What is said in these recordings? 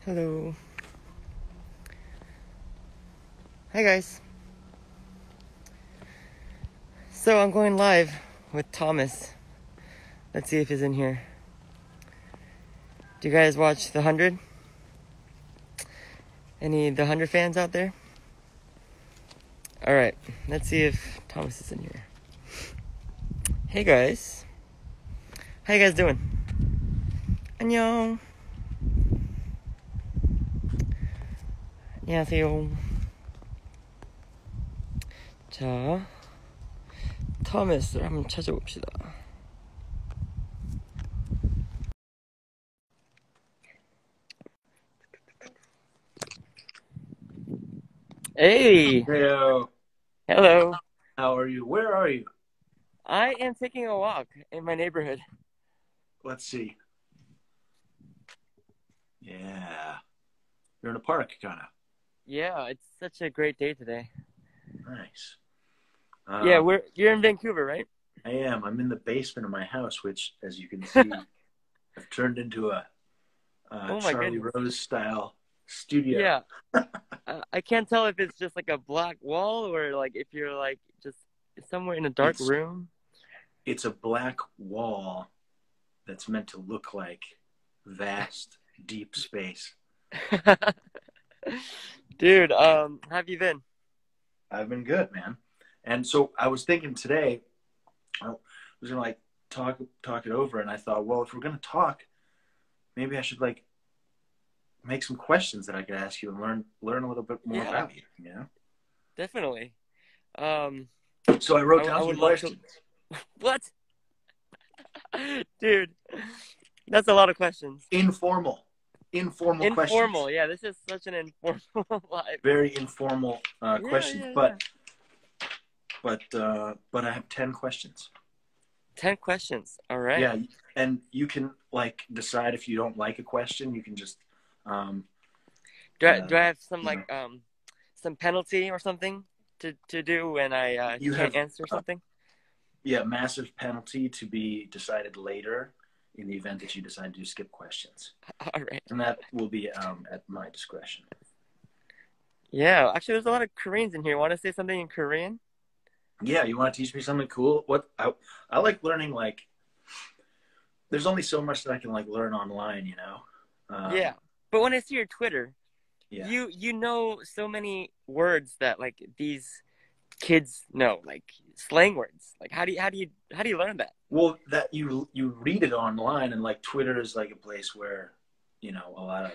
Hello. Hi guys. So I'm going live with Thomas. Let's see if he's in here. Do you guys watch The 100? Any The 100 fans out there? Alright, let's see if Thomas is in here. Hey guys. How you guys doing? 안녕. 안녕하세요. 자, 토마스를 한번 찾아봅시다. Hey! Hello. Hello. How are you? Where are you? I am taking a walk in my neighborhood. Let's see. Yeah. You're in a park, kind of. Yeah, it's such a great day today. Nice. Yeah, you're in Vancouver, right? I am. I'm in the basement of my house, which, as you can see, I've turned into a Oh my Charlie goodness. Rose style studio. Yeah. I can't tell if it's just like a black wall or like if you're like just somewhere in a dark room. It's a black wall that's meant to look like vast, deep space. Dude, have you been? I've been good, man. And so I was thinking today, I was gonna like talk it over, and I thought, well, if we're gonna talk, maybe I should like make some questions that I could ask you and learn a little bit more about you. You know? Definitely. So I wrote down I some would love questions. What? Dude, that's a lot of questions. Informal questions. Informal, yeah. This is such an informal live. Very informal questions, yeah. but I have 10 questions. 10 questions. All right. Yeah, and you can like decide if you don't like a question. You can just. Do I have some like some penalty or something to do when I can't answer something? Yeah, massive penalty to be decided later in the event that you decide to skip questions. All right. And that will be at my discretion. Yeah, actually, there's a lot of Koreans in here. Want to say something in Korean? Yeah, you want to teach me something cool? What I like learning. Like, there's only so much that I can like learn online, you know. Yeah, but when I see your Twitter, yeah, you know so many words that like these kids know, like slang words. Like how do you learn that? Well, that you read it online, and like Twitter is like a place where, you know, a lot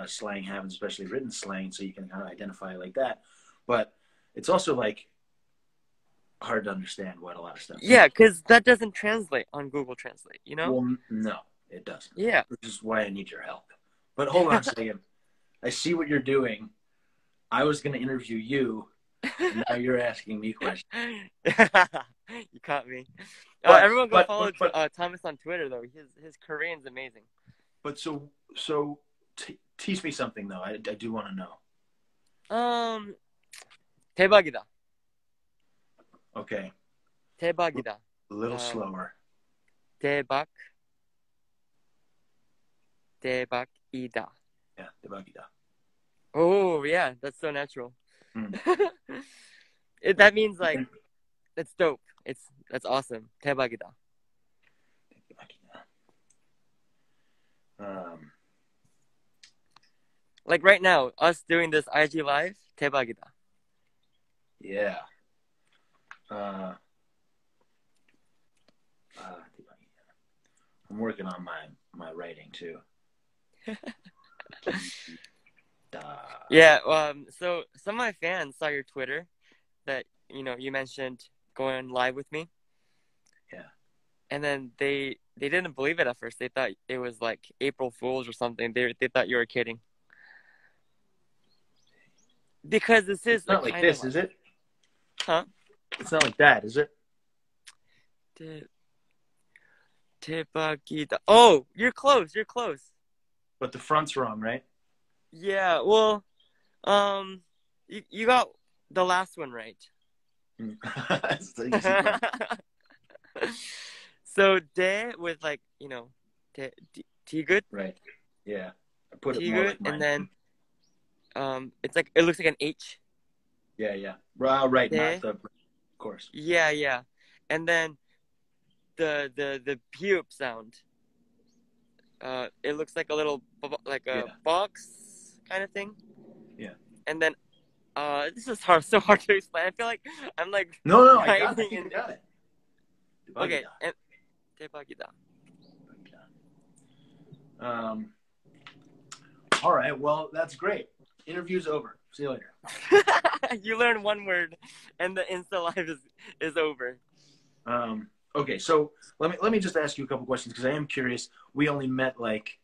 of slang happens, especially written slang, so you can kind of identify it like that. But it's also like hard to understand what a lot of stuff is. Yeah, because that doesn't translate on Google Translate, you know? Well, no, it doesn't. Yeah. Which is why I need your help. But hold on a second. I see what you're doing. I was going to interview you, and now you're asking me questions. You caught me. Everyone go follow Thomas on Twitter, though. His Korean's amazing. But so teach me something, though. I do want to know. 대박이다. Okay. 대박이다. A little slower. 대박이다. Yeah, 대박이다. Oh, yeah, that's so natural. That means like it's dope. That's awesome. 대박이다. Like right now, us doing this IG live, 대박이다. Yeah. I'm working on my writing too. Yeah. So some of my fans saw your Twitter that you mentioned going live with me. Yeah. And then they didn't believe it at first. They thought it was like April Fools or something. They thought you were kidding. Because this is it's not like this, is it? Huh? It's not like that, is it? 대박이다. Oh, you're close. But the front's wrong, right? Yeah. Well, you got the last one right. So de with like, T good? Right. Yeah. put it more Tigut, like mine. and then it looks like an H. Yeah. Right, Te. not the, of course. Yeah. And then the pube sound. It looks like a little box kind of thing. Yeah. And then this is so hard to explain. I feel like I'm like No, I got it. I writing think we got it. Okay, and Tepagida. All right, well, that's great. Interview's over. See you later. You learn one word, and the Insta Live is over. Okay, so let me just ask you a couple questions because I am curious. We only met like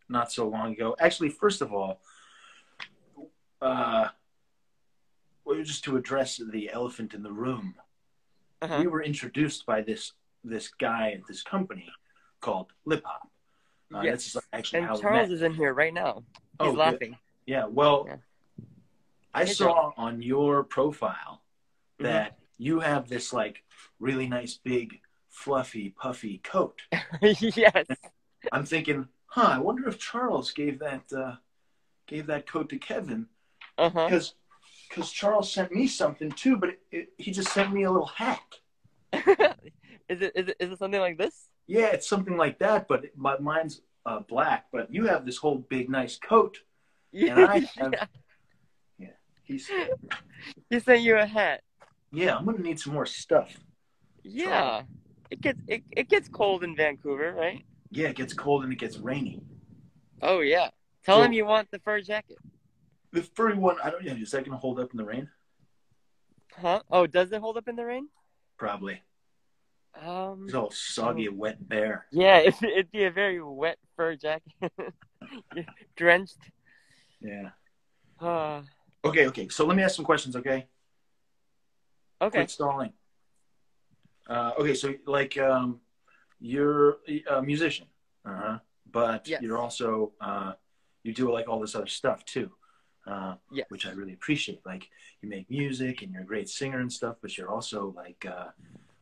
not so long ago. Actually, first of all, well, just to address the elephant in the room, we were introduced by this guy at this company called Lip Hop. Yes. This is actually and how Charles we met. is in here right now. He's laughing. Good. Yeah, well, Yeah. I saw on your profile that you have this like really nice big fluffy puffy coat. Yes. I'm thinking, I wonder if Charles gave that coat to Kevin because Charles sent me something too, but he just sent me a little hat. Is it something like this? Yeah, it's something like that, but mine's black. But you have this whole big nice coat, and I have. He sent you a hat. Yeah, I'm gonna need some more stuff. Yeah, it gets cold in Vancouver, right? Yeah, it gets cold and it gets rainy. Oh yeah. Tell him you want the fur jacket. The furry one, I don't know. Is that gonna hold up in the rain? Huh? Oh, does it hold up in the rain? Probably. It's all soggy, wet bear. Yeah, it'd be a very wet fur jacket. Drenched. Yeah. Okay. So let me ask some questions, okay? Okay. Quit stalling. Okay, so like you're a musician, but yes. you're also you do like all this other stuff too, yes. which I really appreciate. Like you make music and you're a great singer and stuff, but you're also like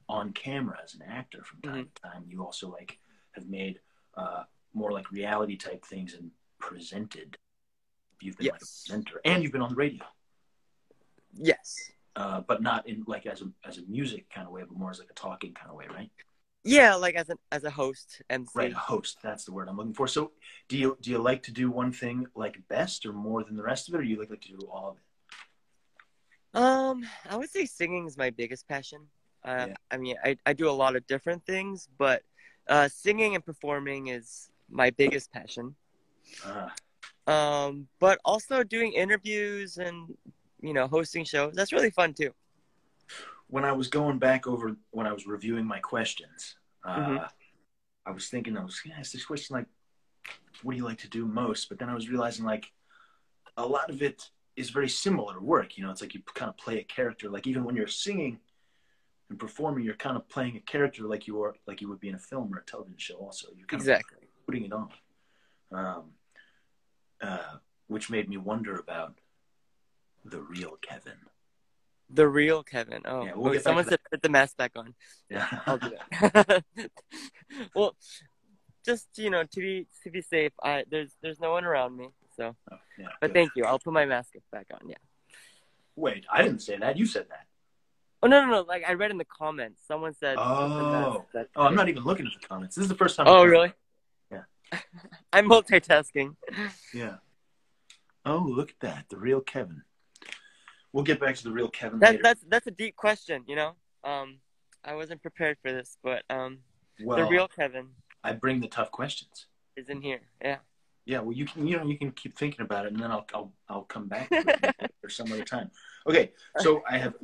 on camera as an actor from time to time. You also like have made more like reality type things and presented. You've been like a presenter, and you've been on the radio. Yes. But not in like as a music kind of way, but more as like a talking kind of way, right? Yeah, like as a host, MC. Right, a host. That's the word I'm looking for. So, do you like to do one thing like best or more than the rest of it, or you like to do all of it? I would say singing is my biggest passion. I mean, I do a lot of different things, but singing and performing is my biggest passion. But also doing interviews and hosting shows. That's really fun too. When I was going back over, when I was reviewing my questions, I was thinking, I was going to ask this question like, what do you like to do most? But then I was realizing like a lot of it is very similar work. It's like you kind of play a character. Like even when you're singing and performing, you're kind of playing a character like you would be in a film or a television show also. You're kind of putting it on. Which made me wonder about the real Kevin. The real Kevin. Oh, yeah, we'll someone said put the mask back on. Yeah, I'll do that. Well, just to be safe, there's no one around me, so. But good. Thank you. I'll put my mask back on. Yeah. Wait, I didn't say that. You said that. Oh no! Like I read in the comments, someone said. Oh, I'm not even looking at the comments. This is the first time. Oh, really? Yeah. I'm multitasking. Yeah. Oh, look at that. The real Kevin. We'll get back to the real Kevin later. That's a deep question, I wasn't prepared for this, but well, the real Kevin. I bring the tough questions. Is in here. Yeah. Yeah, well you can keep thinking about it and then I'll come back to it or some other time. Okay. So I have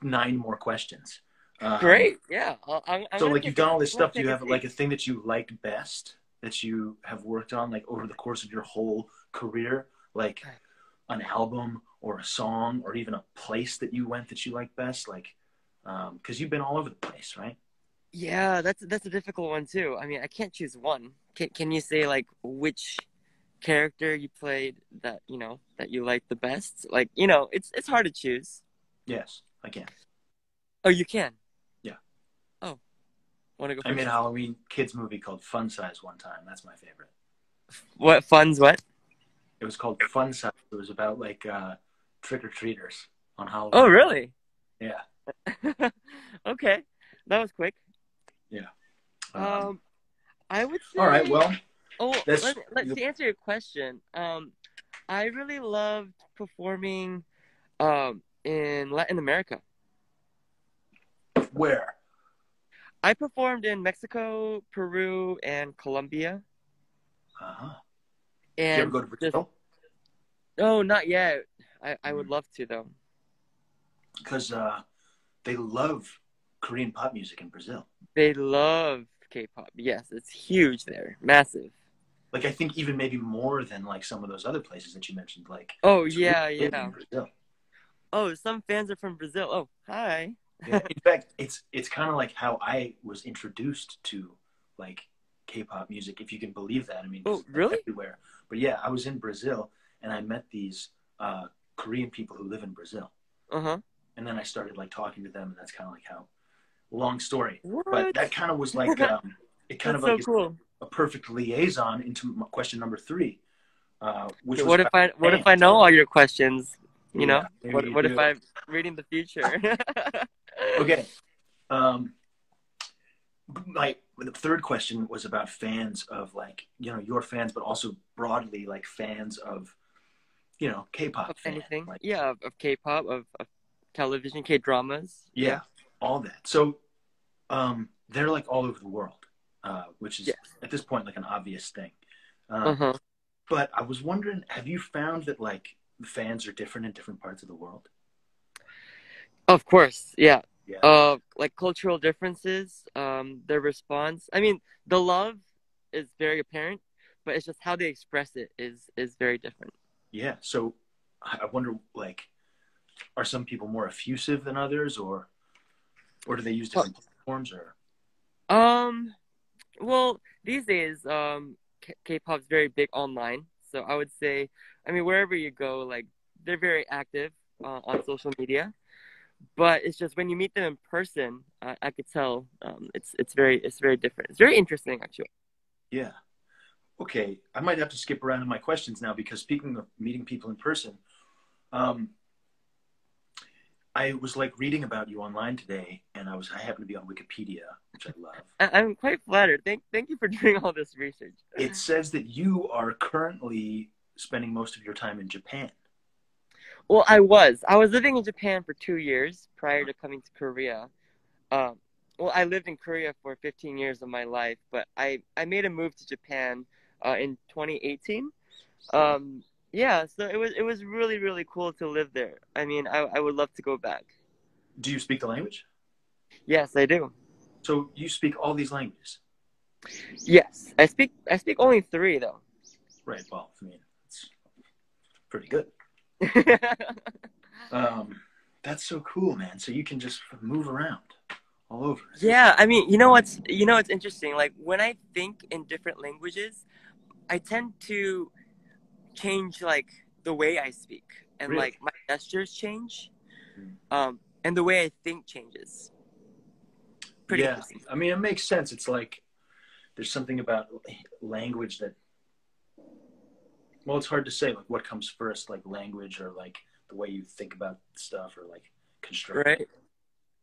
9 more questions. Great. Yeah. I'm so like you've done all this stuff. Do you have like a thing that you liked best that you have worked on like over the course of your whole career? Like an album or a song or even a place that you went that you like best? Like, because you've been all over the place, right? Yeah, that's a difficult one too. I mean, I can't choose one. Can you say like which character you played that that you like the best? Like it's hard to choose. Yes, I can. Oh, you can. Yeah. Oh, want to go first? I made a Halloween kids movie called Fun Size one time. That's my favorite. What funds? What? It was called Fun Size. It was about like trick or treaters on Oh, Halloween. really? Yeah, Okay, that was quick. yeah. Um, Um, I would all right. say, Well, oh, that's let to answer your question. I really loved performing in Latin America. where. I performed in Mexico, Peru, and Colombia, Uh-huh. Did you ever and go to just Brazil? no, not yet. I would love to though. Because they love Korean pop music in Brazil. They love K-pop. Yes, it's huge there, massive. Like I think even maybe more than like some of those other places that you mentioned. Like Oh it's really yeah, big in yeah. Brazil. Oh, some fans are from Brazil. Oh, hi. Yeah. In fact, it's kind of like how I was introduced to like K-pop music, if you can believe that. I mean, because Oh, it's like really? everywhere. But yeah, I was in Brazil and I met these Korean people who live in Brazil, Uh-huh. and then I started like talking to them, and that's kind of like how long story. But What? that kind of was like it kind That's of like so is cool. a perfect liaison into question number three, which Okay, was about what if I fans. know all your questions? You know? Yeah, maybe you What if do. I'm reading the future? Okay. Um, like the third question was about fans of like your fans, but also broadly like fans of Of K-pop fan, anything? like Yeah, of K-pop, of television, K-dramas. yeah, Yeah. all that. So they're like all over the world, which is Yes. at this point like an obvious thing. Uh, Uh-huh. but I was wondering, have you found that like the fans are different in different parts of the world? Of course, yeah. Yeah, Like cultural differences, their response. I mean, the love is very apparent, but it's just how they express it is very different. yeah. So I wonder, like, are some people more effusive than others, or do they use Well, different platforms? Or um, well, these days, K-pop's very big online, so I would say, I mean, wherever you go, like they're very active on social media. But it's just when you meet them in person, I could tell it's very different. It's very interesting, actually. yeah, okay. I might have to skip around in my questions now because speaking of meeting people in person, um, I was like reading about you online today, and I happened to be on Wikipedia, which I love. I'm quite flattered. Thank you for doing all this research. It says that you are currently spending most of your time in Japan. Well, I was living in Japan for 2 years prior to coming to Korea. Um, well, I lived in Korea for 15 years of my life, but I made a move to Japan in 2018. Wow. Um, yeah, so it was really really cool to live there. I mean, I would love to go back. Do you speak the language? Yes, I do. So you speak all these languages, Yes, I speak only three though. right? Well, I mean, it's pretty good. Um, that's so cool, man. So you can just move around all over. Yeah, I mean, you know what's interesting? Like when I think in different languages, I tend to change like the way I speak and Really? like my gestures change. Mm. And the way I think changes. Pretty Yeah. interesting. I mean, it makes sense. It's like there's something about language that, well, it's hard to say like what comes first, like language or like the way you think about stuff or like construct it. Right?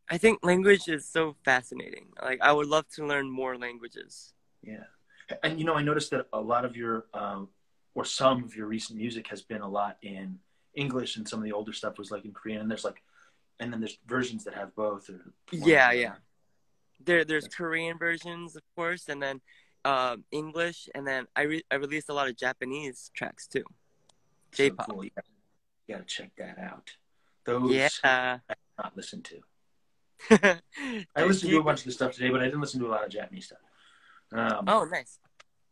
I think language is so fascinating. Like I would love to learn more languages. Yeah. And I noticed that a lot of your or some of your recent music has been a lot in English, and some of the older stuff was like in Korean. And then there's versions that have both or one or Yeah, the yeah. other. There's That's Korean versions, of course, and then English, and then I released a lot of Japanese tracks too. so J-pop. cool. You gotta check that out. Those Yeah. I did not listen to. I do, listened do to you, a bunch of the stuff today, but I didn't listen to a lot of Japanese stuff. oh, nice.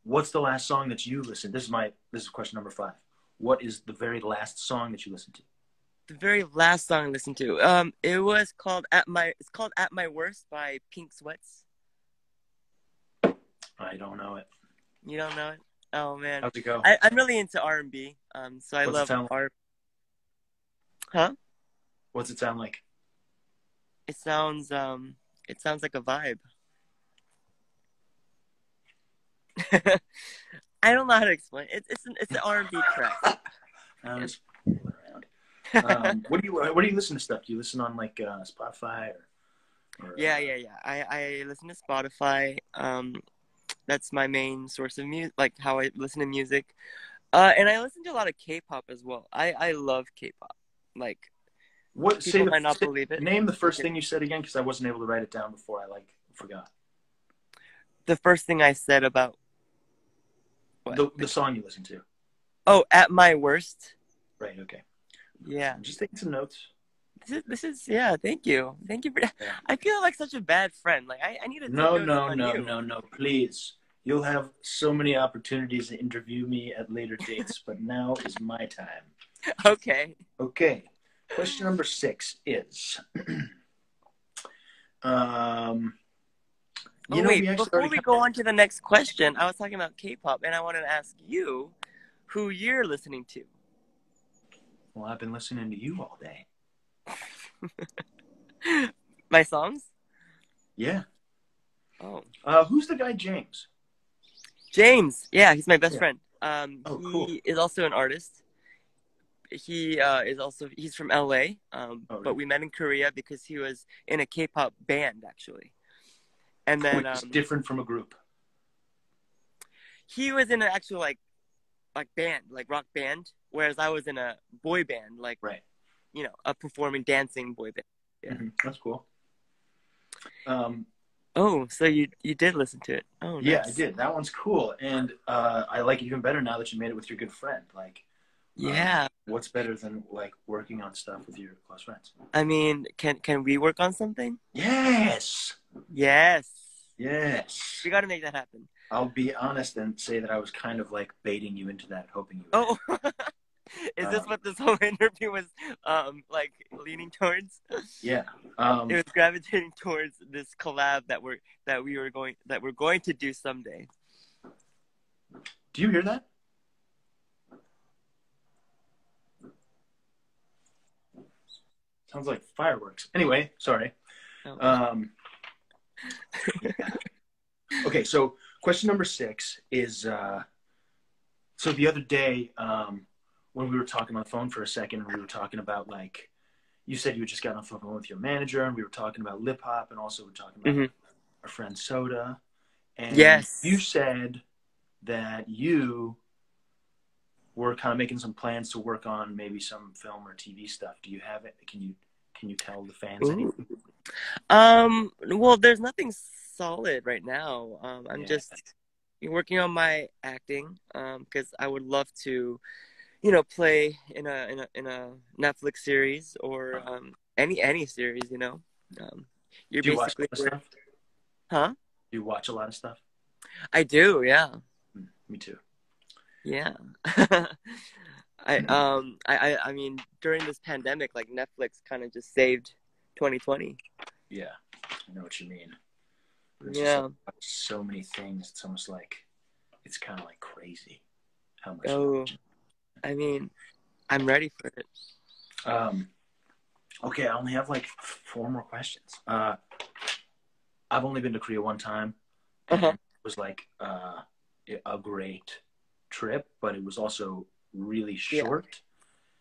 What's the last song that you listened? This is question number 5. What is the very last song that you listened to? The very last song I listened to, it was called it's called At My Worst by Pink Sweats. I don't know it. You don't know it? Oh man, How's it go? I'm really into R&B. So I What's it love sound like? R. Huh? What's it sound like? It sounds it sounds like a vibe. I don't know how to explain. It's an R&B track. I'm And just fooling around. What do you listen to stuff? Do you listen on like Spotify or yeah. I listen to Spotify. That's my main source of music, like how I listen to music. And I listen to a lot of K-pop as well. I love K-pop. Like what? people might not believe it. Name the first thing you said again because I wasn't able to write it down before I like forgot. The first thing I said about what? The song you listen to. Oh, at my worst. Right. Okay. Yeah. I'm just taking some notes. This is yeah. Thank you. Thank you for. Yeah. I feel like such a bad friend. Like I need to take No, notes no, on no, you. no, no. Please. You'll have so many opportunities to interview me at later dates, but now is my time. Okay. Okay. Question number 6 is, Oh wait, before we go on to the next question, I was talking about K-pop, and I wanted to ask you who you're listening to. Well, I've been listening to you all day. My songs? Yeah. Oh. Who's the guy, James? James. Yeah, he's my best friend. Cool. He is also an artist. He's from LA. But we met in Korea because he was in a K-pop band actually. And then it's different from a group. He was in an actual like band, like rock band, whereas I was in a boy band, like right. You know, a performing dancing boy band. Yeah. Mm-hmm. That's cool. Oh, so you did listen to it? Oh, nice. Yeah, I did. That one's cool, and I like it even better now that you made it with your good friend. Like, yeah. What's better than like working on stuff with your close friends? I mean, can we work on something? Yes. Yes. Yes. We got to make that happen. I'll be honest and say that I was kind of like baiting you into that, hoping you would. Oh. Is this what this whole interview was like leaning towards? Yeah. It was gravitating towards this collab that we're going to do someday. Do you hear that? Sounds like fireworks. Anyway, sorry. Oh. Yeah. Okay, so question number 6 is so the other day when we were talking on the phone for a second, we were talking about like you said you had just gotten off the phone with your manager, and we were talking about lip hop, and also we're talking about our friend Soda. And yes, you said that you were kind of making some plans to work on maybe some film or TV stuff. Do you have it? Can you tell the fans anything? Well, there's nothing solid right now. I'm just working on my acting because I would love to, you know, play in a Netflix series or any series. You know, you're Do you basically watch a lot of stuff? Huh? Do you watch a lot of stuff? I do. Yeah. Me too. Yeah. I mean, during this pandemic, like Netflix kind of just saved 2020. Yeah, I know what you mean. It's just like, so many things. It's almost like it's kind of like crazy how much. Oh, I mean, I'm ready for it. Okay, I only have like 4 more questions. I've only been to Korea one time. And it was like a great trip, but it was also really short. Yeah.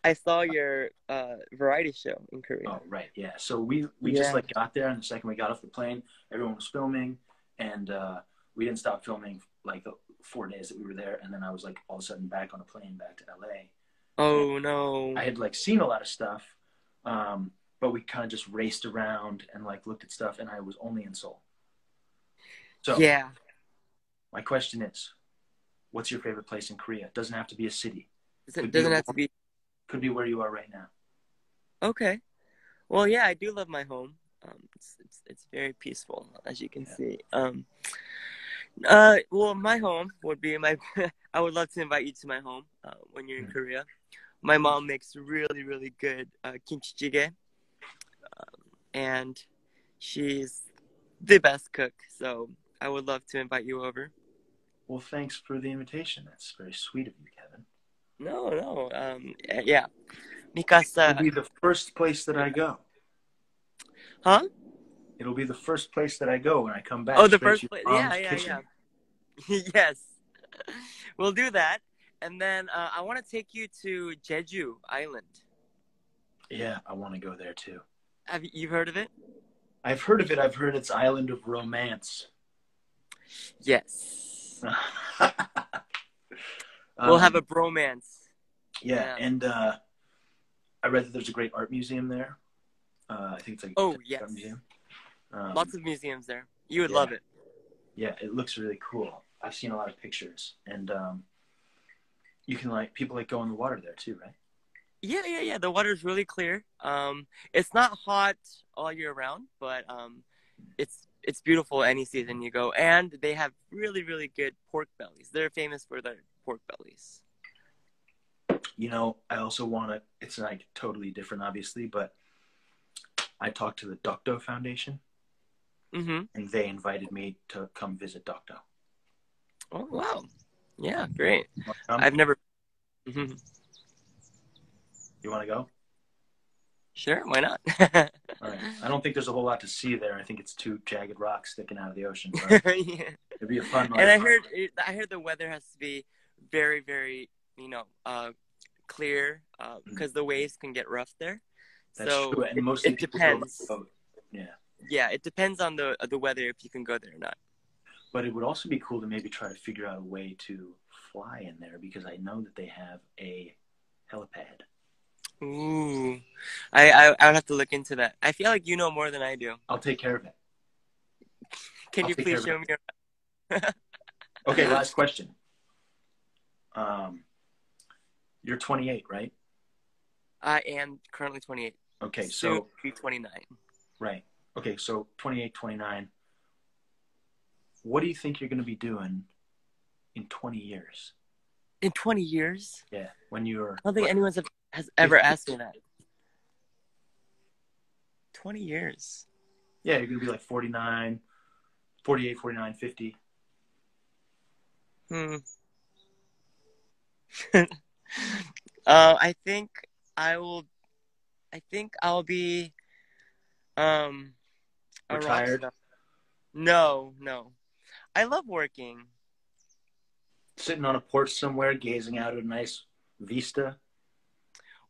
I saw your variety show in Korea. Oh, right, yeah. So we just like got there, and the second we got off the plane, everyone was filming, and we didn't stop filming like the 4 days that we were there, and then I was like all of a sudden back on a plane back to LA. Oh, no. I had like seen a lot of stuff, but we kind of just raced around and like looked at stuff, and I was only in Seoul. So yeah. My question is, what's your favorite place in Korea? It doesn't have to be a city. It doesn't have to be. Could be where you are right now. Okay. Well, yeah, I do love my home. It's very peaceful, as you can see. Well, my home would be my. I would love to invite you to my home when you're in Korea. My mom makes really, really good kimchi jjigae, and she's the best cook. So I would love to invite you over. Well, thanks for the invitation. That's very sweet of you, Kevin. No. Yeah. Because it'll be the first place that I go. Huh? It'll be the first place that I go when I come back. Oh, the first place. Yeah. Yes, we'll do that. And then I want to take you to Jeju Island. Yeah, I want to go there too. Have you heard of it? I've heard of it. I've heard it's island of romance. Yes. We'll have a um, bromance. yeah, Yeah. and I read that there's a great art museum there. I think it's like Oh, a art yes. museum. Lots of museums there. You would Yeah, love it. yeah, it looks really cool. I've seen a lot of pictures, and you can like people like go in the water there too, right? Yeah. The water's really clear. It's not hot all year round, but it's beautiful any season you go. And they have really, really good pork bellies. They're famous for their pork bellies. You know, I also want to. It's like totally different, obviously, but I talked to the Dokdo Foundation, Mm-hmm. and they invited me to come visit Dokdo. Oh, wow. Yeah, great. Um, I've never. Mhm. you want to go? Sure, why not? All right. I don't think there's a whole lot to see there. I think it's two jagged rocks sticking out of the ocean, but Yeah. it'd be a fun And like. I heard the weather has to be very, very, clear, because the waves can get rough there. That's So true, and mostly it people go by depends. boat. Yeah, Yeah, it depends on the weather if you can go there or not. but it would also be cool to maybe try to figure out a way to fly in there because I know that they have a helipad. Ooh, I would have to look into that. I feel like you know more than I do. I'll take care of it. Can I'll you take care please of show it. me? Okay, last question. Um, you're 28, right? I am currently 28. Okay, Soon so to be 29. right. Okay, so 28, 29. What do you think you're going to be doing in 20 years? In 20 years? Yeah, when you're I don't think what, anyone has ever 50? asked me that. 20 years. Yeah, you're going to be like 49, 48, 49, 50. Hmm. I think I will. I think I'll be a rock Retired, star. No, no. I love working. sitting on a porch somewhere, gazing out at a nice vista.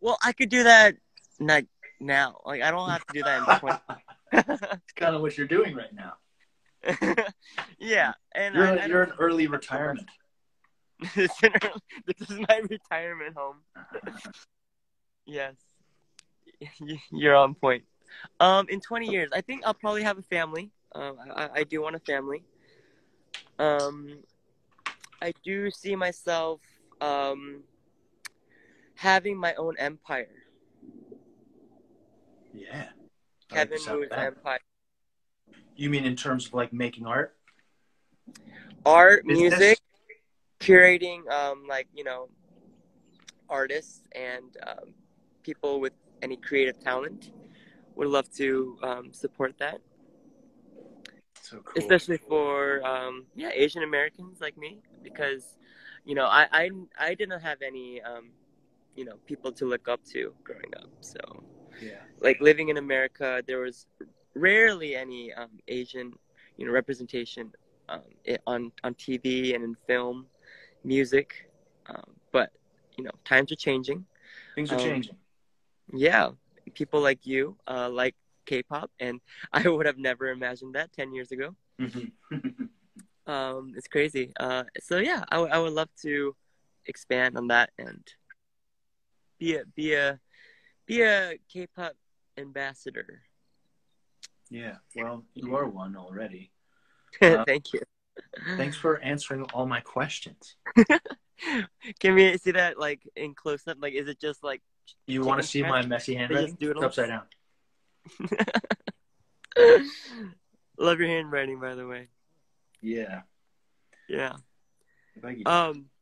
Well, I could do that like now. Like I don't have to do that in It's 20. kind of what you're doing right now. Yeah, and I You're don't an early have to rush. retirement. This is my retirement home. Yes, you're on point. In 20 years, I think I'll probably have a family. I do want a family. Um, I do see myself having my own empire. Yeah, I like the Kevin sound of Moo's that. empire. You mean in terms of like making art, Art, business? music, curating, artists and people with any creative talent. Would love to support that, So cool. especially for Asian Americans like me, because I didn't have any people to look up to growing up. So Yeah. like living in America, there was rarely any Asian representation on TV and in film, music, but times are changing. Things are Um, changing. yeah, people like you like K-pop, and I would have never imagined that 10 years ago. It's crazy. So yeah, I would love to expand on that and be a be a be a K-pop ambassador. Yeah. Well, you are one already. Thank you. Thanks for answering all my questions. Can we see that like in close up? Like, is it just like You want to chicken see scratch? my messy They handwriting? just It's doodles. upside down. Love your handwriting, by the way. Yeah. Yeah. Thank you.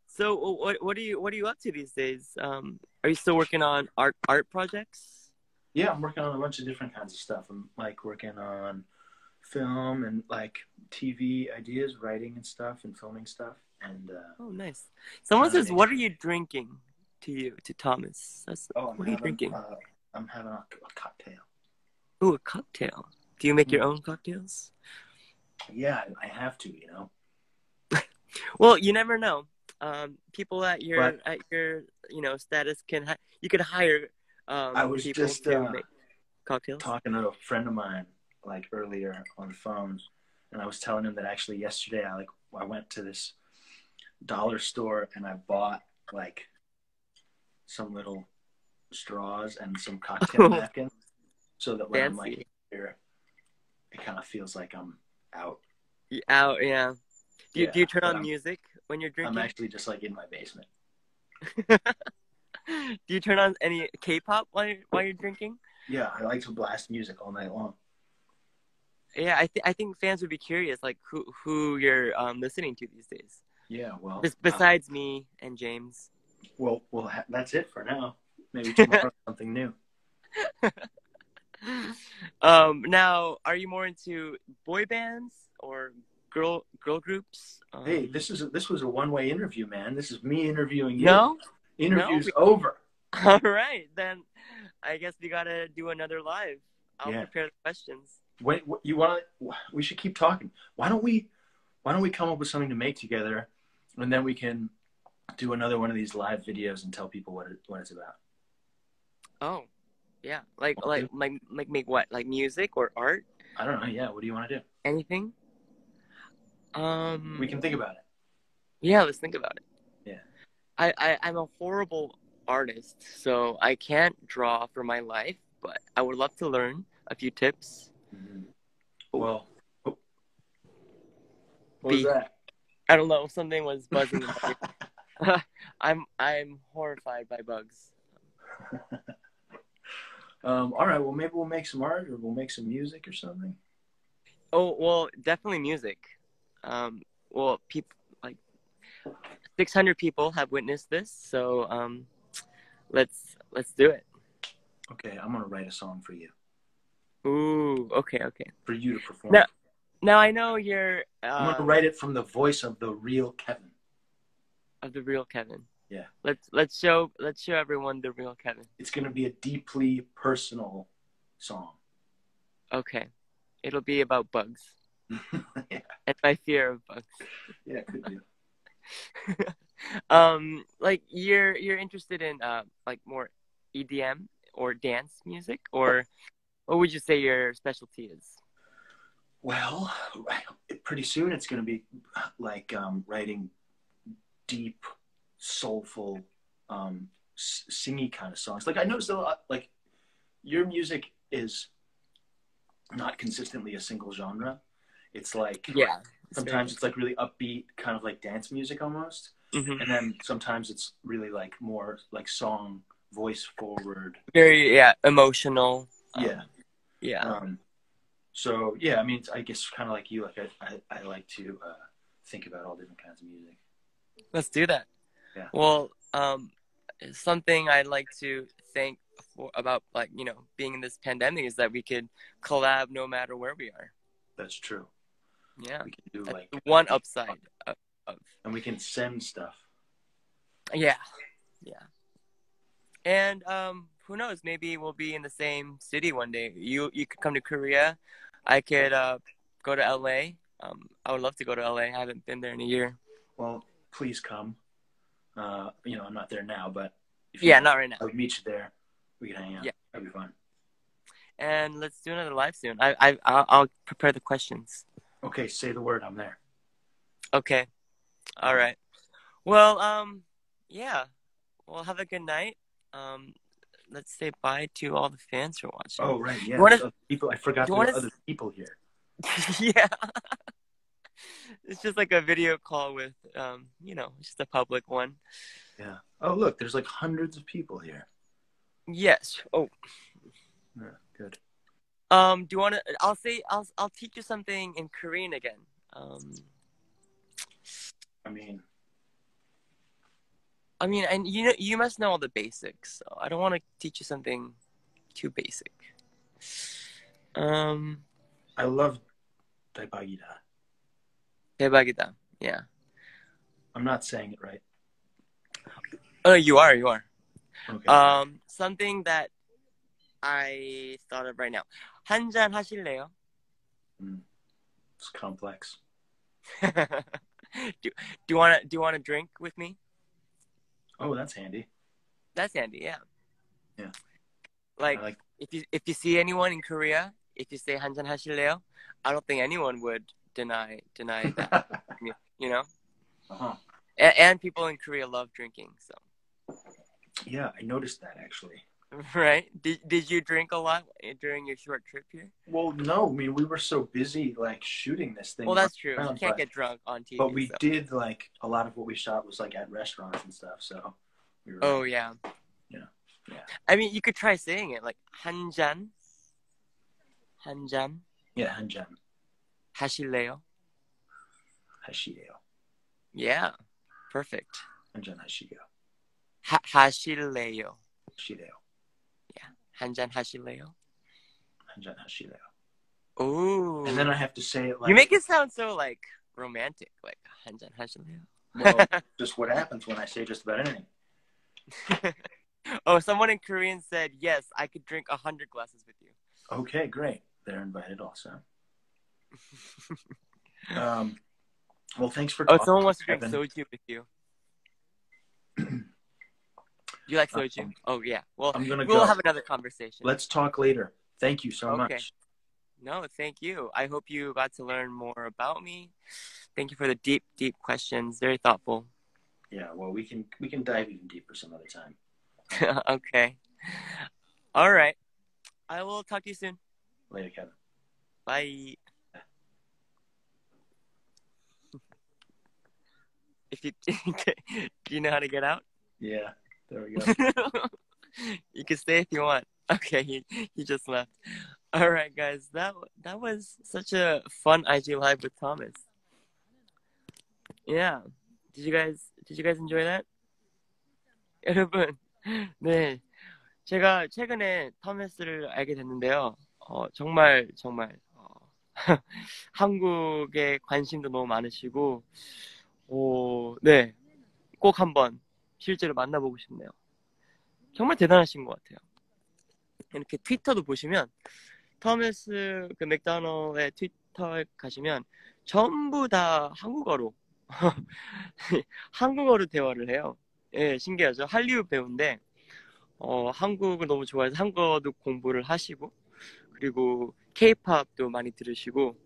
So what are you up to these days? Are you still working on art projects? Yeah, I'm working on a bunch of different kinds of stuff. I'm like working on film and like TV ideas, writing and stuff, and filming stuff, and Oh, nice. Someone trying to says, make. "What are you drinking?" To Thomas. Oh, What are you drinking? I'm having a cocktail. Oh, a cocktail. Do you make your Mm. own cocktails? Yeah, I have to, you know. Well, you never know. People But at your status you could hire I was people just to make cocktails. talking to a friend of mine like earlier on the phone, and I was telling him that actually yesterday I went to this dollar store and I bought like some little straws and some cocktail napkins so that when I'm like Fancy. here, it kind of feels like I'm out. Out, yeah. Do Yeah, you turn but on music when you're I'm drinking? actually just like in my basement. Do you turn on any K-pop while you're drinking? Yeah, I like to blast music all night long. Yeah, I think fans would be curious, like who you're listening to these days. Yeah, well, Besides me and James. that's it for now. Maybe tomorrow something new. Now, are you more into boy bands or girl groups? Hey, this was a one-way interview, man. This is me interviewing you. No, no. Interview's over. All right, then I guess we gotta do another live. I'll Yeah. prepare the questions. Wait, you want to? We should keep talking. Why don't we come up with something to make together, and then we can do another one of these live videos and tell people what it's about. Oh, yeah. Want to? Make what? Like music or art? I don't know. Yeah. What do you want to do? Anything? We can think about it. Yeah, let's think about it. Yeah. I'm a horrible artist, so I can't draw for my life, but I would love to learn a few tips. Mm-hmm. Well, what was B. that? I don't know. Something was buzzing in my ear. I'm horrified by bugs. All right. Well, maybe we'll make some art, or we'll make some music or something. Oh, well, definitely music. Well, people like 600 people have witnessed this, so let's do it. Okay, I'm gonna write a song for you. Ooh, okay. For you to perform. Now I know you're I'm gonna write it from the voice of the real Kevin. of the real Kevin. Yeah. Let's show everyone the real Kevin. It's gonna be a deeply personal song. Okay. It'll be about bugs. Yeah. And my fear of bugs. Yeah, could be. Like you're interested in like more EDM or dance music, or what would you say your specialty is? Well, pretty soon it's going to be like writing deep, soulful, singy kind of songs. Like I noticed a lot. Like your music is not consistently a single genre. It's like sometimes it's like really upbeat, kind of like dance music almost, mm-hmm. and then sometimes it's really like more like song, voice forward, very emotional. Yeah. So yeah, I mean, I guess kind of like you, like I like to think about all different kinds of music. Let's do that. Yeah. Well, something I'd like to thank about like being in this pandemic is that we could collab no matter where we are. That's true. Yeah. We can do that's like one upside of, and we can send stuff. Yeah. And who knows? Maybe we'll be in the same city one day. You could come to Korea. I could go to LA. I would love to go to LA. I haven't been there in a year. Well, please come. I'm not there now, but not right now. I would meet you there. We can hang out. Yeah, that'd be fun. And let's do another live soon. I'll prepare the questions. Okay, say the word. I'm there. Okay. All right. Well, yeah. Well, have a good night. Let's say bye to all the fans who are watching. Oh, right. Yeah. People. I forgot there were other people here. Yeah. It's just like a video call with, just a public one. Yeah. Oh, look, there's like hundreds of people here. Yes. Oh. Yeah, good. Do you want to? I'll teach you something in Korean again. And you must know all the basics. So I don't want to teach you something too basic. I love 대박이다. 대박이다. Yeah. I'm not saying it right. Oh, you are. Okay. Something that I thought of right now. 한잔 하실래요? It's complex. do you wanna drink with me? Oh, that's handy. That's handy, yeah. Yeah, I Like like. if you see anyone in Korea, if you say 한잔 하실래요, I don't think anyone would deny that. You know, Uh-huh. and people in Korea love drinking. So Yeah, I noticed that actually. right? Did you drink a lot during your short trip here? Well, no, I mean we were so busy like shooting this thing Well, running that's true. You around, can't get drunk on but TV. we So did like a lot of what we shot was like at restaurants and stuff. So we were oh like, yeah. you know, yeah, I mean, you could try saying it like 한잔 yeah, hanjan, 하실래요? hashideo, Yeah, perfect. hanjan hashideo, 하실래요? hashideo, Yeah, 한잔 하실래요? hanjan hashideo. And then Ooh, I have to say it you like, make it sound so like romantic, like 한잔 하실래요? well, just what happens when I say just about anything. Oh, someone in Korean said, yes, I could drink 100 glasses with you. Okay, great. They're invited also. Um, well, thanks for Oh, talking, someone wants to drink Kevin. soju with you. Do you like soju? Oh, yeah. Well, I'm gonna we'll go. have another conversation. Let's talk later. Thank you so Okay. much. No, thank you. I hope you got to learn more about me. Thank you for the deep, deep questions. Very thoughtful. Yeah, well, we can dive even deeper some other time. Okay. All right. I will talk to you soon. Later, Kevin. Bye. If you do you know how to get out? Yeah, there we go. You can stay if you want. Okay, he just left. All right, guys. That was such a fun IG live with Thomas. Yeah. Did you guys enjoy that? 여러분, 네. 제가 최근에 터메스를 알게 됐는데요. 정말 정말 한국에 관심도 너무 많으시고, 네, 꼭 한번 실제로 만나보고 싶네요. 정말 대단하신 것 같아요. 이렇게 트위터도 보시면 터메스 그 맥도널의 트위터에 가시면 전부 다 한국어로 한국어로 대화를 해요. 예, 신기하죠. 할리우드 배우인데 한국을 너무 좋아해서 한국어도 공부를 하시고 그리고 케이팝도 많이 들으시고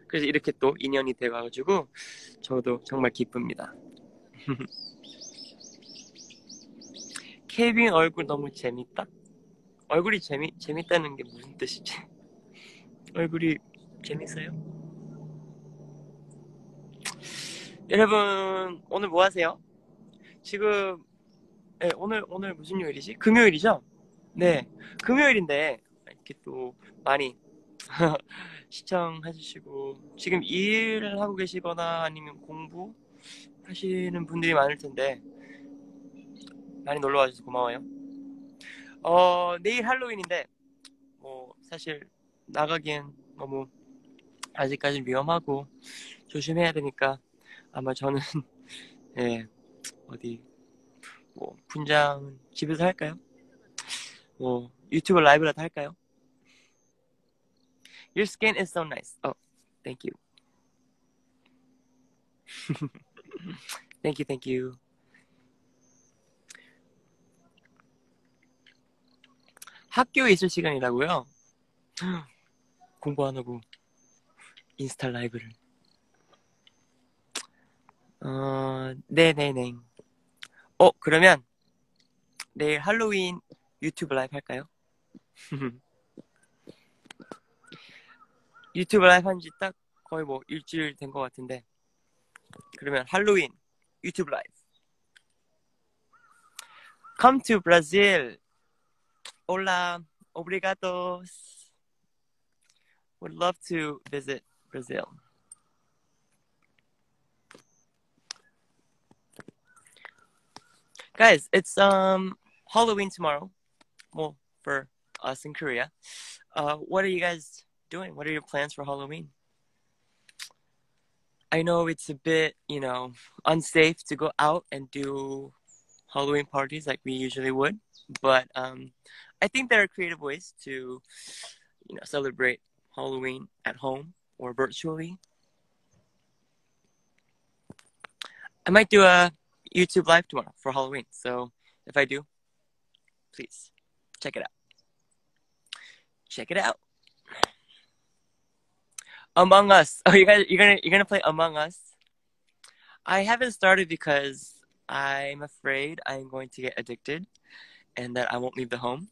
그래서 이렇게 또 인연이 돼가지고 저도 정말 기쁩니다. 케빈 얼굴 너무 재밌다? 얼굴이 재밌다는 게 무슨 뜻이지? 얼굴이 재밌어요? 여러분 오늘 뭐 하세요? 지금 네, 오늘 무슨 요일이지? 금요일이죠? 네, 금요일인데 이렇게 또 많이 시청해주시고 지금 일을 하고 계시거나 아니면 공부 하시는 분들이 많을 텐데 많이 놀러 와주셔서 고마워요. 내일 할로윈인데 뭐 사실 나가기엔 너무 아직까지는 위험하고 조심해야 되니까 아마 저는 예, 어디 뭐 분장 집에서 할까요? 뭐 유튜브 라이브라도 할까요? Your skin is so nice. Oh, thank you. Thank you. 학교에 있을 시간이라고요? 공부 안 하고 인스타 라이브를. 네네네. 그러면 내일 할로윈 유튜브 라이브 할까요? 유튜브 라이브 한지 딱 거의 뭐 일주일 된 것 같은데 그러면 할로윈 유튜브 라이브. Come to Brazil. Hola. Obrigados. Would love to visit Brazil. Guys, it's Halloween tomorrow. Well, for us in Korea. What are you guys doing? What are your plans for Halloween? I know it's a bit, unsafe to go out and do Halloween parties like we usually would, but I think there are creative ways to, celebrate Halloween at home or virtually. I might do a YouTube live tomorrow for Halloween. So if I do, please check it out. Check it out. Among Us. Oh, you're gonna play Among Us? I haven't started because I'm afraid I'm going to get addicted and that I won't leave the home.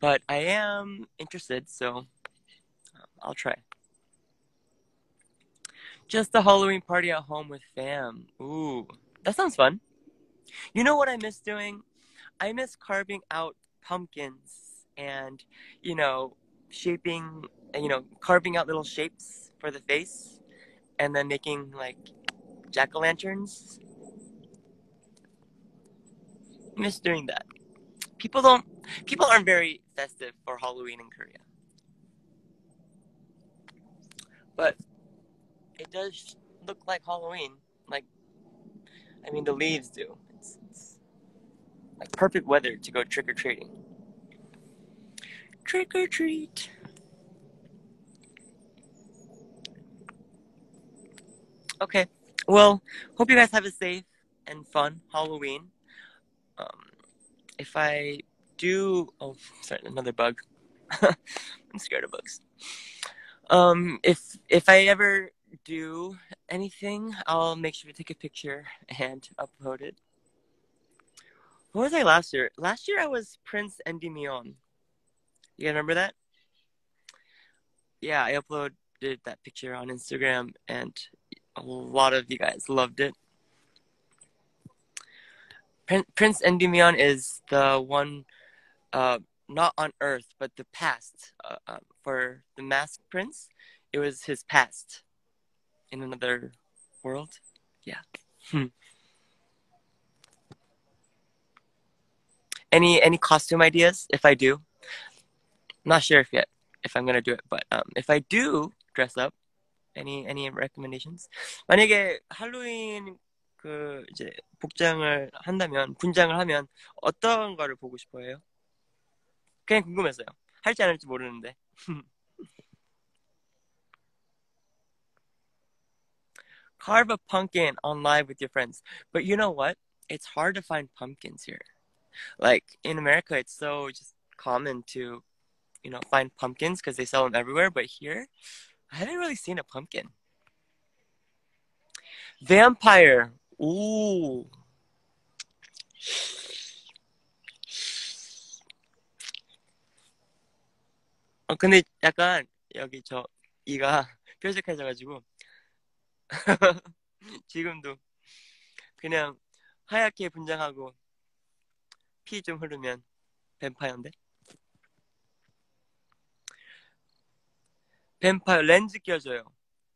But I am interested, so I'll try. Just a Halloween party at home with fam. Ooh, that sounds fun. You know what I miss doing? I miss carving out pumpkins and, you know, shaping, carving out little shapes for the face and then making like jack-o'-lanterns. I miss doing that. People don't, people aren't very festive for Halloween in Korea. But it does look like Halloween. Like, I mean, the leaves do. It's like perfect weather to go trick-or-treating. Trick or treat. Okay. Well, hope you guys have a safe and fun Halloween. Um, if I do, oh, sorry, another bug. I'm scared of bugs. If I ever do anything, I'll make sure to take a picture and upload it. What was I last year? Last year I was Prince Endymion. You guys remember that? Yeah, I uploaded that picture on Instagram, and a lot of you guys loved it. Prince Endymion is the one, not on Earth, but the past. For the Masked Prince, it was his past in another world. Yeah. Any costume ideas? If I do, I'm not sure if I'm gonna do it, but if I do dress up, any recommendations? 만약에 할로윈 그 이제 복장을 한다면 분장을 하면 어떤 거를 보고 싶어요? 그냥 궁금했어요. 할지 안 할지 모르는데. Carve a pumpkin on live with your friends. But you know what? It's hard to find pumpkins here. Like in America, it's so just common to, find pumpkins because they sell them everywhere. But here, I haven't really seen a pumpkin. Vampire. Ooh. 근데 약간 여기 이가 뾰족해져가지고 지금도 그냥 하얗게 분장하고 피 좀 흐르면 뱀파이어인데? 뱀파이어 렌즈 껴줘요.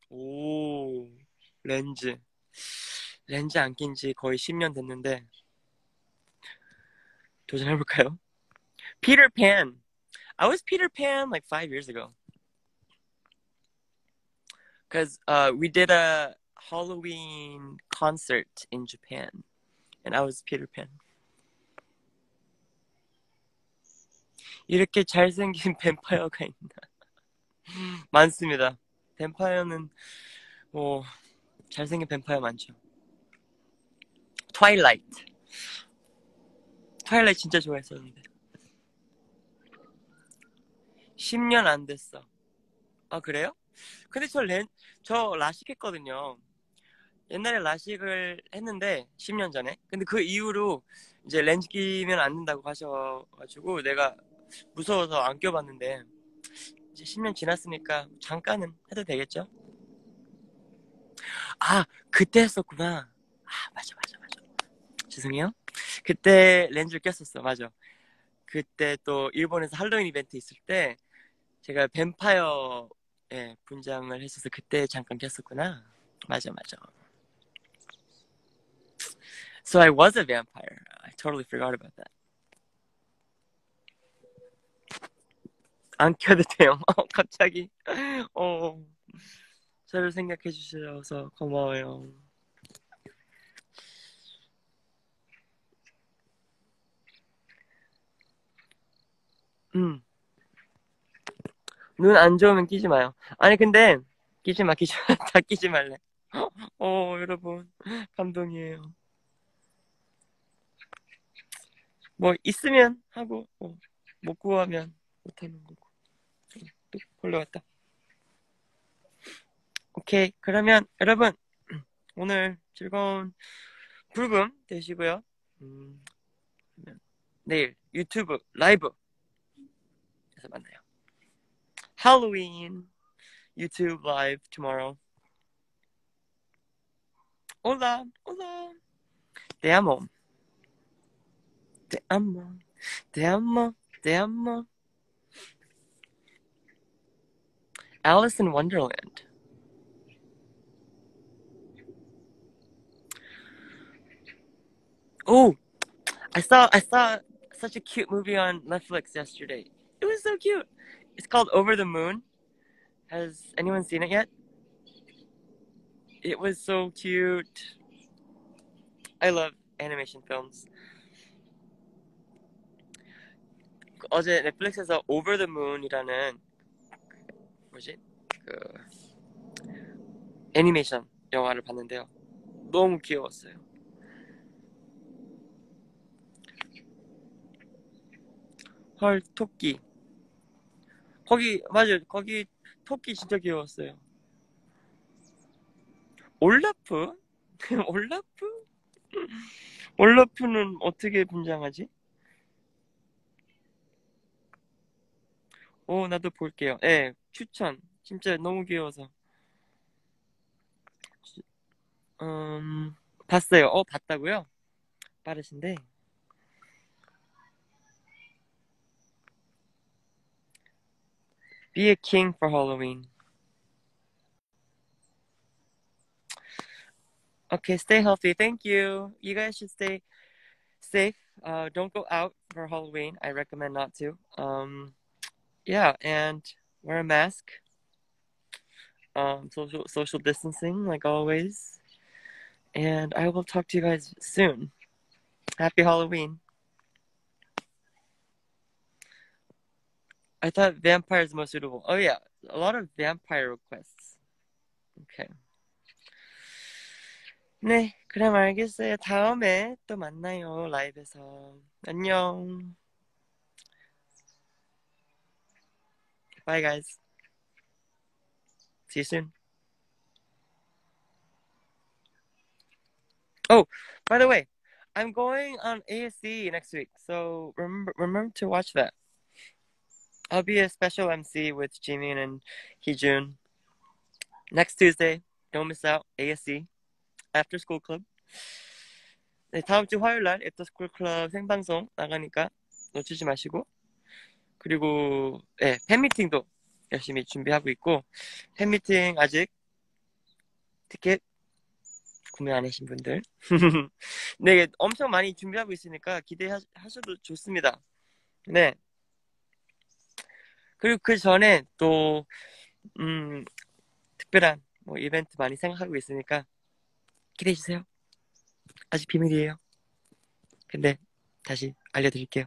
오, 렌즈 안 낀 지 거의 10년 됐는데 도전해볼까요? Peter Pan. I was Peter Pan like 5 years ago. Because we did a Halloween concert in Japan. And I was Peter Pan. 이렇게 잘생긴 뱀파이어가 있나? 많습니다. 뱀파이어는 뭐 잘생긴 뱀파이어 많죠. 트와일라이트 진짜 좋아했었는데 10년 안 됐어. 아 그래요? 근데 저 라식 했거든요. 옛날에 라식을 했는데 10년 전에. 근데 그 이후로 이제 렌즈 끼면 안 된다고 하셔가지고 내가 무서워서 안 껴봤는데 이제 10년 지났으니까 잠깐은 해도 되겠죠? 아 그때 했었구나. 아 맞아 죄송해요. 그때 렌즈를 꼈었어. 맞아. 그때 또 일본에서 할로윈 이벤트 있을 때 제가 뱀파이어 분장을 했어서 그때 잠깐 꼈었구나. 맞아. So I was a vampire. I totally forgot about that. 안 켜도 돼요. 갑자기. 저를 생각해 주셔서 고마워요. 눈 안 좋으면 끼지 마요. 아니 근데 끼지 마. 다 끼지 말래. 여러분 감동이에요. 뭐 있으면 하고 못 구하면 못하는 거고. 또 걸려왔다. 오케이, 그러면 여러분 오늘 즐거운 불금 되시고요. 내일 유튜브 라이브에서 만나요. Halloween YouTube live tomorrow. Hola, hola. Te amo. Te amo. Te amo. Te amo. Alice in Wonderland. Oh, I saw such a cute movie on Netflix yesterday. It was so cute. It's called Over the Moon. Has anyone seen it yet? It was so cute. I love animation films. 어제 넷플릭스에서 Over the Moon이라는 뭐지? 그 애니메이션 영화를 봤는데요. 너무 귀여웠어요. 헐, 토끼. 거기 맞아요. 거기 토끼 진짜 귀여웠어요. 올라프? 올라프? 올라프는 어떻게 분장하지? 나도 볼게요. 예, 추천. 진짜 너무 귀여워서. 봤어요. 봤다고요? 빠르신데. Be a king for Halloween. Okay, stay healthy. Thank you. You guys should stay safe. Don't go out for Halloween. I recommend not to. Yeah, and wear a mask. Social distancing, like always. And I will talk to you guys soon. Happy Halloween. I thought vampire is most suitable. Oh yeah, a lot of vampire requests. Okay. 네, 그럼 알겠어요. 다음에 또 만나요, 라이브에서. 안녕. Bye, guys. See you soon. Oh, by the way, I'm going on ASC next week, so remember to watch that. I'll be a special MC with Jimin and Heejun next Tuesday. Don't miss out. ASC After School Club. 네, 다음 주 화요일 날 After School Club 생방송 나가니까 놓치지 마시고. 그리고 네, 팬미팅도 열심히 준비하고 있고, 팬미팅 아직 티켓 구매 안 하신 분들 네, 엄청 많이 준비하고 있으니까 기대하셔도 좋습니다. 네. 그리고 그 전에 또 특별한 뭐 이벤트 많이 생각하고 있으니까 기대해 주세요. 아직 비밀이에요. 근데 다시 알려드릴게요.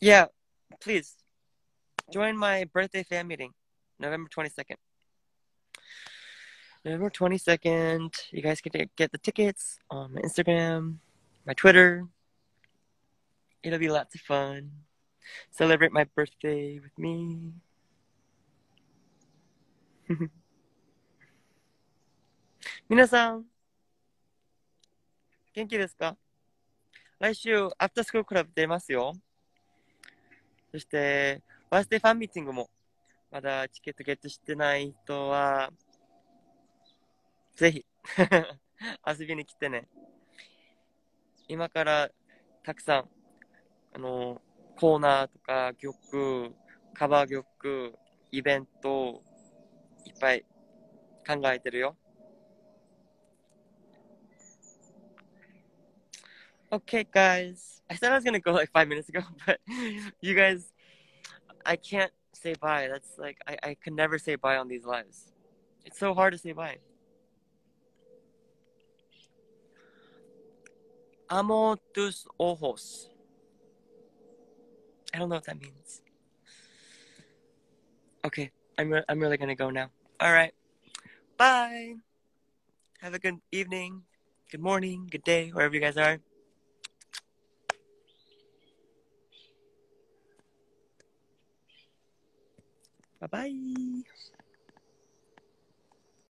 Yeah, please join my birthday fan meeting, November 22nd. November 22nd, you guys can get the tickets on my Instagram, my Twitter. It'll be lots of fun. Celebrate my birthday with me. 皆さん、元気ですか？来週、アフタースクールクラブ出ますよ。そして、バースデーファンミーティングも、まだチケットゲットしてない人は、ぜひ、遊びに来てね。今からたくさん、コーナーとか曲、カバー曲、イベント、いっぱい考えてるよ。Okay, guys. I said I was gonna go like 5 minutes ago, but you guys, I can't say bye. That's like, I can never say bye on these lives. It's so hard to say bye. Amo tus ojos. I don't know what that means. Okay, I'm really gonna go now. All right. Bye. Have a good evening, good morning, good day, wherever you guys are. Bye bye.